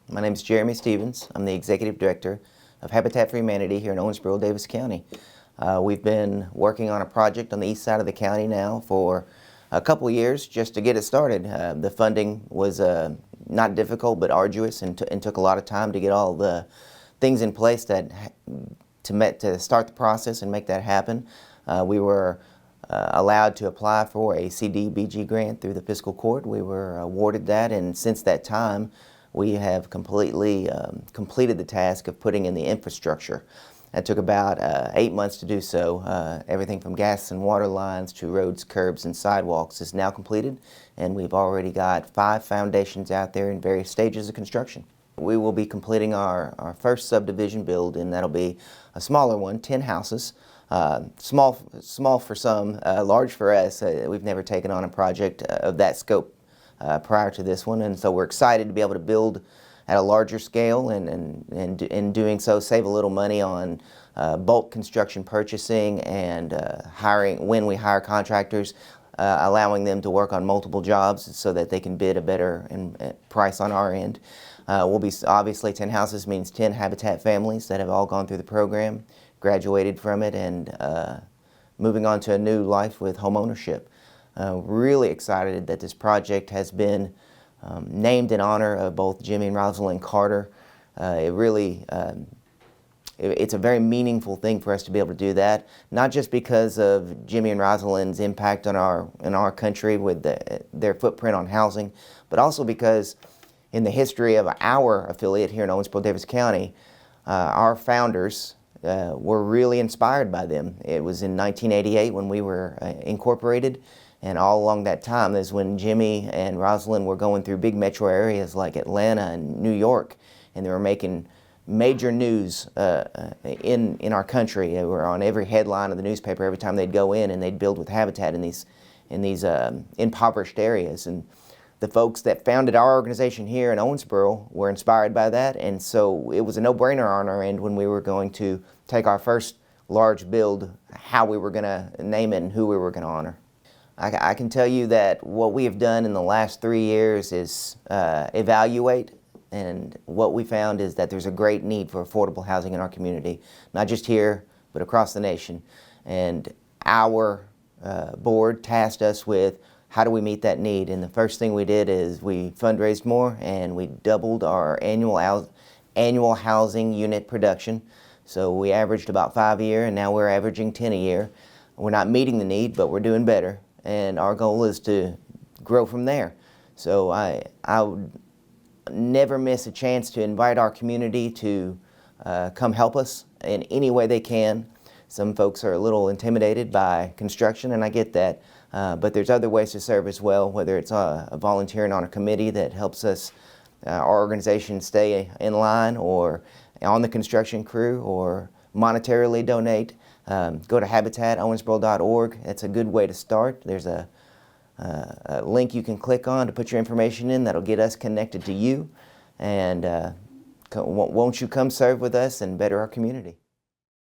My name is Jeremy Stevens. I'm the Executive Director of Habitat for Humanity here in Owensboro-Daviess County. We've been working on a project on the east side of the county now for a couple of years just to get it started. The funding was not difficult but arduous and took a lot of time to get all the things in place to start the process and make that happen. We were allowed to apply for a CDBG grant through the fiscal court. We were awarded that, and since that time we have completely completed the task of putting in the infrastructure. It took about 8 months to do so. Everything from gas and water lines to roads, curbs, and sidewalks is now completed, and we've already got 5 foundations out there in various stages of construction. We will be completing our first subdivision build, and that'll be a smaller one, 10 houses. Small for some, large for us. We've never taken on a project of that scope prior to this one, and so we're excited to be able to build at a larger scale, and in doing so save a little money on bulk construction purchasing and hiring, when we hire contractors, allowing them to work on multiple jobs so that they can bid a better price on our end. We'll be, obviously 10 houses means 10 Habitat families that have all gone through the program, graduated from it, and moving on to a new life with home ownership. Really excited that this project has been named in honor of both Jimmy and Rosalind Carter. It's a very meaningful thing for us to be able to do that, not just because of Jimmy and Rosalind's impact on our country with their footprint on housing, but also because in the history of our affiliate here in Owensboro-Daviess County, our founders were really inspired by them. It was in 1988 when we were incorporated, and all along that time is when Jimmy and Rosalind were going through big metro areas like Atlanta and New York, and they were making major news in our country. They were on every headline of the newspaper every time they'd go in, and they'd build with Habitat in these impoverished areas. And the folks that founded our organization here in Owensboro were inspired by that, and so it was a no-brainer on our end when we were going to take our first large build, how we were going to name it and who we were going to honor. I can tell you that what we have done in the last 3 years is evaluate, and what we found is that there's a great need for affordable housing in our community, not just here, but across the nation. And our board tasked us with how do we meet that need, and the first thing we did is we fundraised more, and we doubled our annual housing unit production. So we averaged about 5 a year, and now we're averaging 10 a year. We're not meeting the need, but we're doing better, and our goal is to grow from there. So I would never miss a chance to invite our community to come help us in any way they can. Some folks are a little intimidated by construction, and I get that, but there's other ways to serve as well, whether it's volunteering on a committee that helps us, our organization, stay in line, or on the construction crew, or monetarily donate. Go to habitatowensboro.org. That's a good way to start. There's a link you can click on to put your information in that'll get us connected to you, and won't you come serve with us and better our community?